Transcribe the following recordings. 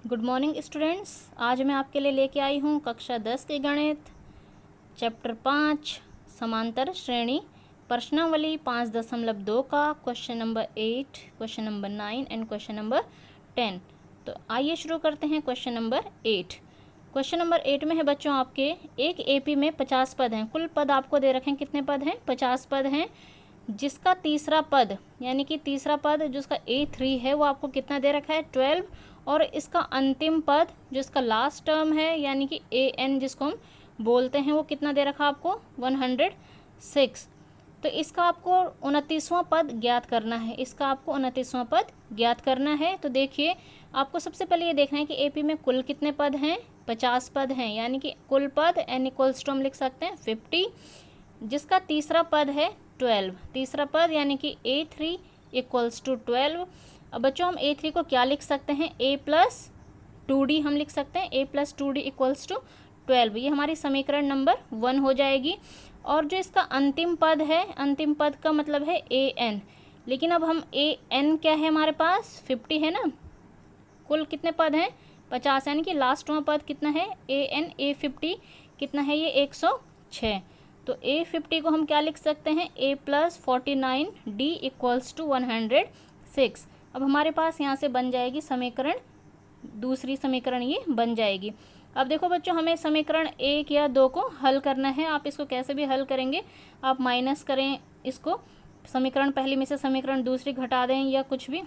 Good morning students. आज मैं आपके लिए लेके आई हूँ कक्षा 10 के गणित चैप्टर 5 समांतर श्रेणी प्रश्नावली 5.2 का question number 8, question number 9 and question number 10। तो आइए शुरू करते हैं क्वेश्चन नंबर 8। क्वेश्चन नंबर 8 में है बच्चों आपके एक एपी में 50 पद हैं। कुल पद आपको दे रखे हैं, कितने पद हैं? 50 पद हैं, जिसका तीसरा पद यानी कि तीसरा पद जिसका A3 है वो आपको कितना दे रखा है? 12। और इसका अंतिम पद जो इसका लास्ट टर्म है यानी कि AN जिसको हम बोलते हैं वो कितना दे रखा आपको? 106। तो इसका आपको 29वां पद ज्ञात करना है। इसका आपको 29वां पद ज्ञात करना है। तो देखिए, आपको सबसे पहले ये देखना है कि एपी में कुल कितने पद हैं? 50 पद हैं, यानी कि कुल पद n इक्वल्स टू हम लिख सकते हैं 50, जिसका तीसरा पद है 12। तीसरा पद यानी कि A3 इक्वल्स टू 12। अब बच्चों हम A3 को क्या लिख सकते हैं? A प्लस 2D हम लिख सकते हैं। A plus 2D equals to 12, ये हमारी समीकरण नंबर 1 हो जाएगी। और जो इसका अंतिम पद है, अंतिम पद का मतलब है AN, लेकिन अब हम AN क्या है हमारे पास? 50 है ना। कुल कितने पद हैं? 50, यानी कि लास्टवां पद कितना है? AN। A50 कितना है? ये 106। तो A50 को हम क्या लिख सकते हैं? A plus 49D equals to 106। अब हमारे पास यहाँ से बन जाएगी समीकरण, दूसरी समीकरण ये बन जाएगी। अब देखो बच्चों, हमें समीकरण 1 या 2 को हल करना है। आप इसको कैसे भी हल करेंगे, आप माइनस करें इसको, समीकरण पहली में से समीकरण दूसरी घटा दें या कुछ भी,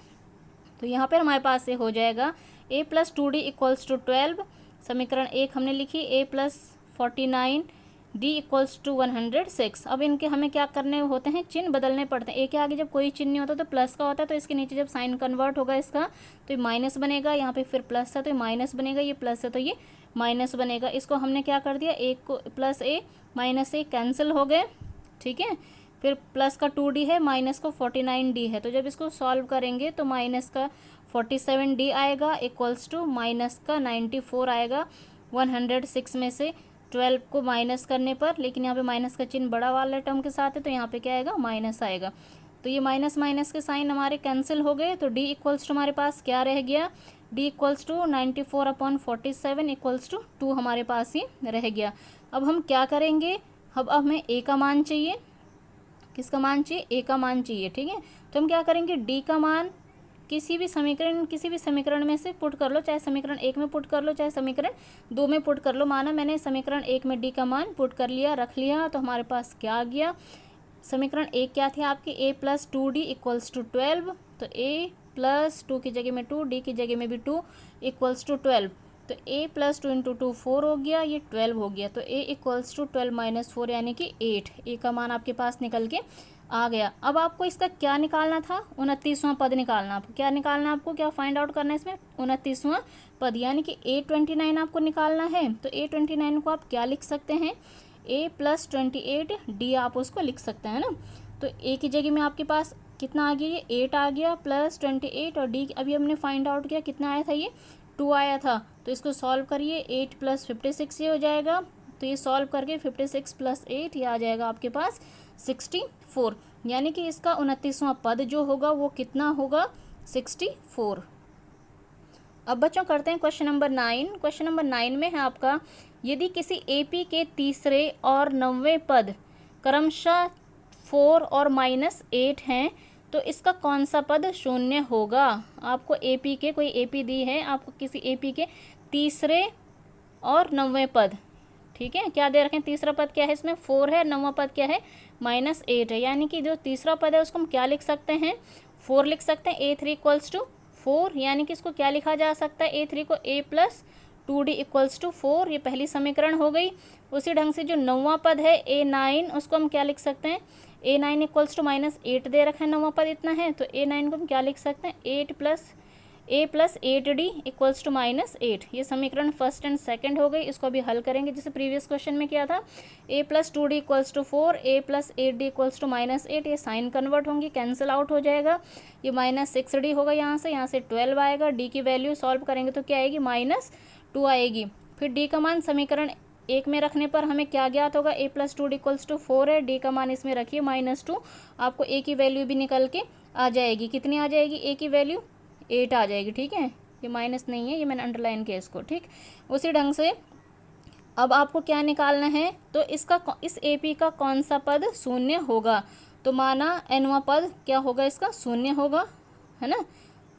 तो यहाँ पर हमारे पास से हो जाएगा A plus 2D equals to 12। समीकरण 1 हमने लिखी, A plus 49D equals to 106। अब इनके हमें क्या करने होते हैं? चिन्ह बदलने पड़ते हैं। ए के आगे जब कोई चिन्ह नहीं होता तो प्लस का होता है, तो इसके नीचे जब साइन कन्वर्ट होगा इसका तो ये माइनस बनेगा। यहाँ पे फिर प्लस है तो ये माइनस बनेगा, ये प्लस है तो ये माइनस बनेगा। इसको हमने क्या कर दिया? एक को plus A minus A cancel हो गए, ठीक है। फिर प्लस का 2D है, माइनस को 49D है, तो जब इसको सॉल्व करेंगे तो माइनस का 47D आएगा इक्वल्स टू माइनस का 94 आएगा 106 में से 12 को माइनस करने पर। लेकिन यहाँ पे माइनस का चिन्ह बड़ा वाले टर्म के साथ है तो यहाँ पे क्या आएगा? माइनस आएगा। तो ये माइनस माइनस के साइन हमारे कैंसिल हो गए। तो D इक्वल्स टू हमारे पास क्या रह गया? D equals to 94/47 equals to 2 हमारे पास ही रह गया। अब हम क्या करेंगे? अब हमें A का मान चाहिए। किसका मान चाहिए? A का मान चाहिए, ठीक है। तो हम क्या करेंगे? D का मान किसी भी समीकरण में से पुट कर लो, चाहे समीकरण 1 में पुट कर लो, चाहे समीकरण 2 में पुट कर लो। माना मैंने समीकरण 1 में D का मान पुट कर लिया, रख लिया, तो हमारे पास क्या आ गया? समीकरण 1 क्या थी आपकी? A plus 2D equals to 12। तो A प्लस 2 की जगह में 2, D की जगह में भी 2 इक्वल्स टू 12। तो A प्लस 2 इंटू 2 4 हो गया, ये 12 हो गया। तो A इक्वल्स टू 12 माइनस 4 यानी कि 8। A का मान आपके पास निकल के आ गया। अब आपको इसका क्या निकालना था? 29वां पद निकालना। आपको क्या निकालना? आपको क्या फाइंड आउट करना है इसमें? 29वां पद, यानी कि A29 आपको निकालना है। तो A29 को आप क्या लिख सकते हैं? A प्लस 28D आप उसको लिख सकते हैं ना। तो A की जगह में आपके पास कितना आ गया? ये 8 आ गया प्लस 28, और D अभी हमने फाइंड आउट किया कितना आया था? ये 2 आया था। तो इसको सॉल्व करिए, 8 प्लस 56 ये हो जाएगा। तो ये सॉल्व करके 56 प्लस 8 ये आ जाएगा आपके पास 64, यानी कि इसका 29वां पद जो होगा वो कितना होगा? 64। अब बच्चों करते हैं क्वेश्चन नंबर 9। क्वेश्चन नंबर 9 में है आपका, यदि किसी एपी के तीसरे और 9वें पद क्रमशः 4 और -8 हैं तो इसका कौन सा पद शून्य होगा? आपको एपी के, कोई एपी दी है आपको, किसी एपी के तीसरे और 9वें पद, ठीक है, क्या दे रखे हैं? तीसरा पद क्या है इसमें? 4 है, 9वां पद क्या है? -8 है, यानी कि जो तीसरा पद है उसको हम क्या लिख सकते हैं? 4 लिख सकते हैं। A3 इक्वल्स टू 4, यानी कि इसको क्या लिखा जा सकता है? A3 को A plus 2D equals to 4, ये पहली समीकरण हो गई। उसी ढंग से जो 9वां पद है A9, उसको हम क्या लिख सकते हैं? A9 इक्वल्स टू -8 दे रखा है, 9वां पद इतना है, तो A9 को हम क्या लिख सकते हैं? A plus 8D equals to -8। ये समीकरण फर्स्ट एंड सेकंड हो गई। इसको अभी हल करेंगे जैसे प्रीवियस क्वेश्चन में किया था। A plus 2D equals to 4, A plus 8D equals to -8, ये साइन कन्वर्ट होंगी, कैंसिल आउट हो जाएगा। ये -6D होगा, यहाँ से 12 आएगा। D की वैल्यू सॉल्व करेंगे तो क्या आएगी? -2 आएगी। फिर D का मान समीकरण 1 में रखने पर हमें क्या ज्ञात होगा? A plus 2D equals to 4 है, D का मान इसमें रखिए -2। आपको A की वैल्यू भी निकल के आ जाएगी। कितनी आ जाएगी A की वैल्यू? 8 आ जाएगी, ठीक है। ये माइनस नहीं है, ये मैंने अंडरलाइन किया इसको, ठीक। उसी ढंग से अब आपको क्या निकालना है, तो इस AP का कौन सा पद शून्य होगा। तो माना nवां पद क्या होगा, इसका शून्य होगा, है ना।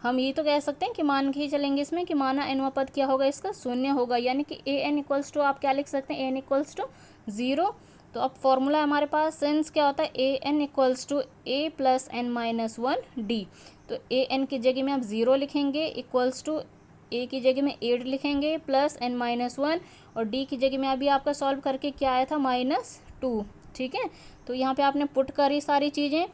हम ये तो कह सकते हैं कि मान के ही चलेंगे इसमें कि माना nवां पद क्या होगा, इसका शून्य होगा, यानी कि an इक्वल्स टू आप क्या लिख सकते हैं, an इक्वल्स टू 0। तो अब फॉर्मूला हमारे पास सेंस क्या होता है, an equals to a plus n minus 1 d। तो an की जगह में आप 0 लिखेंगे, इक्वल्स टू a की जगह में 8 लिखेंगे प्लस n माइनस 1, और d की जगह में अभी आपका सॉल्व करके क्या आया था, -2, ठीक है। तो यहाँ पे आपने पुट करी सारी चीज़ें,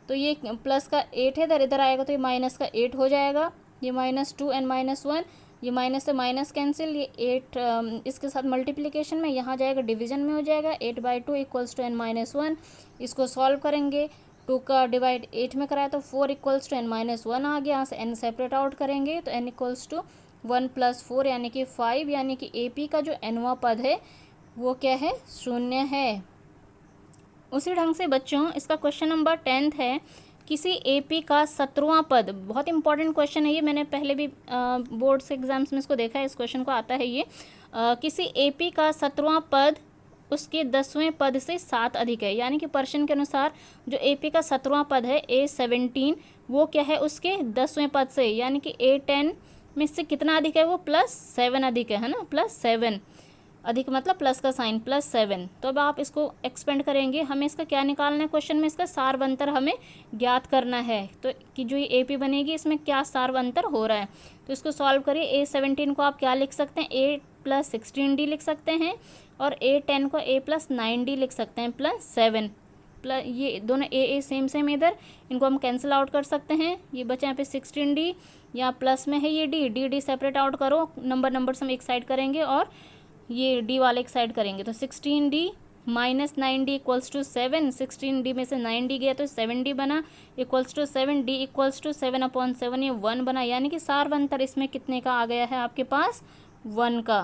तो ये प्लस का 8 है, इधर आएगा तो ये माइनस का 8 हो जाएगा, ये -2 n माइनस 1, ये माइनस से माइनस कैंसिल, ये 8 इसके साथ मल्टीप्लिकेशन में, यहाँ जाएगा डिवीजन में हो जाएगा, 8/2 इक्वल्स टू n माइनस 1। इसको सॉल्व करेंगे, 2 का डिवाइड 8 में कराया तो 4 इक्वल्स टू n माइनस 1 आ गया। यहाँ से n सेपरेट आउट करेंगे तो n इक्वल्स टू 1 + 4 यानी कि 5, यानी कि AP का जो nवां पद है वो क्या है, शून्य है। उसी ढंग से बच्चों इसका क्वेश्चन नंबर 10 है, किसी AP का 17वां पद, बहुत इंपॉर्टेंट क्वेश्चन है ये, मैंने पहले भी बोर्ड्स एग्जाम्स में इसको देखा है, इस क्वेश्चन को आता है ये। किसी AP का 17वां पद उसके 10वें पद से 7 अधिक है, यानी कि प्रश्न के अनुसार जो AP का 17वां पद है A17 वो क्या है, उसके 10वें पद से, यानी कि A10 में से कितना अधिक है, वो +7 अधिक है ना, +7 अधिक मतलब प्लस का साइन, +7। तो अब आप इसको एक्सपेंड करेंगे, हमें इसका क्या निकालना है, क्वेश्चन में इसका सारवंतर हमें ज्ञात करना है। तो कि जो ये AP बनेगी इसमें क्या सारवंतर हो रहा है, तो इसको सॉल्व करिए। A17 को आप क्या लिख सकते हैं, A + 16D लिख सकते हैं, और A10 को A + 9D लिख सकते हैं, +7 प्लस ये दोनों A सेम इधर, इनको हम कैंसिल आउट कर सकते हैं। ये बचा यहाँ पे 16D, यहाँ प्लस में है ये D सेपरेट आउट करो, नंबर हम एक साइड करेंगे और ये D वाले एक साइड करेंगे, तो 16D - 9D equals to 7, 16D में से 9D गया तो 7D बना, equals to 7D equals to 7/7, ये 1 बना, यानी कि सारवंतर इसमें कितने का आ गया है आपके पास, 1 का।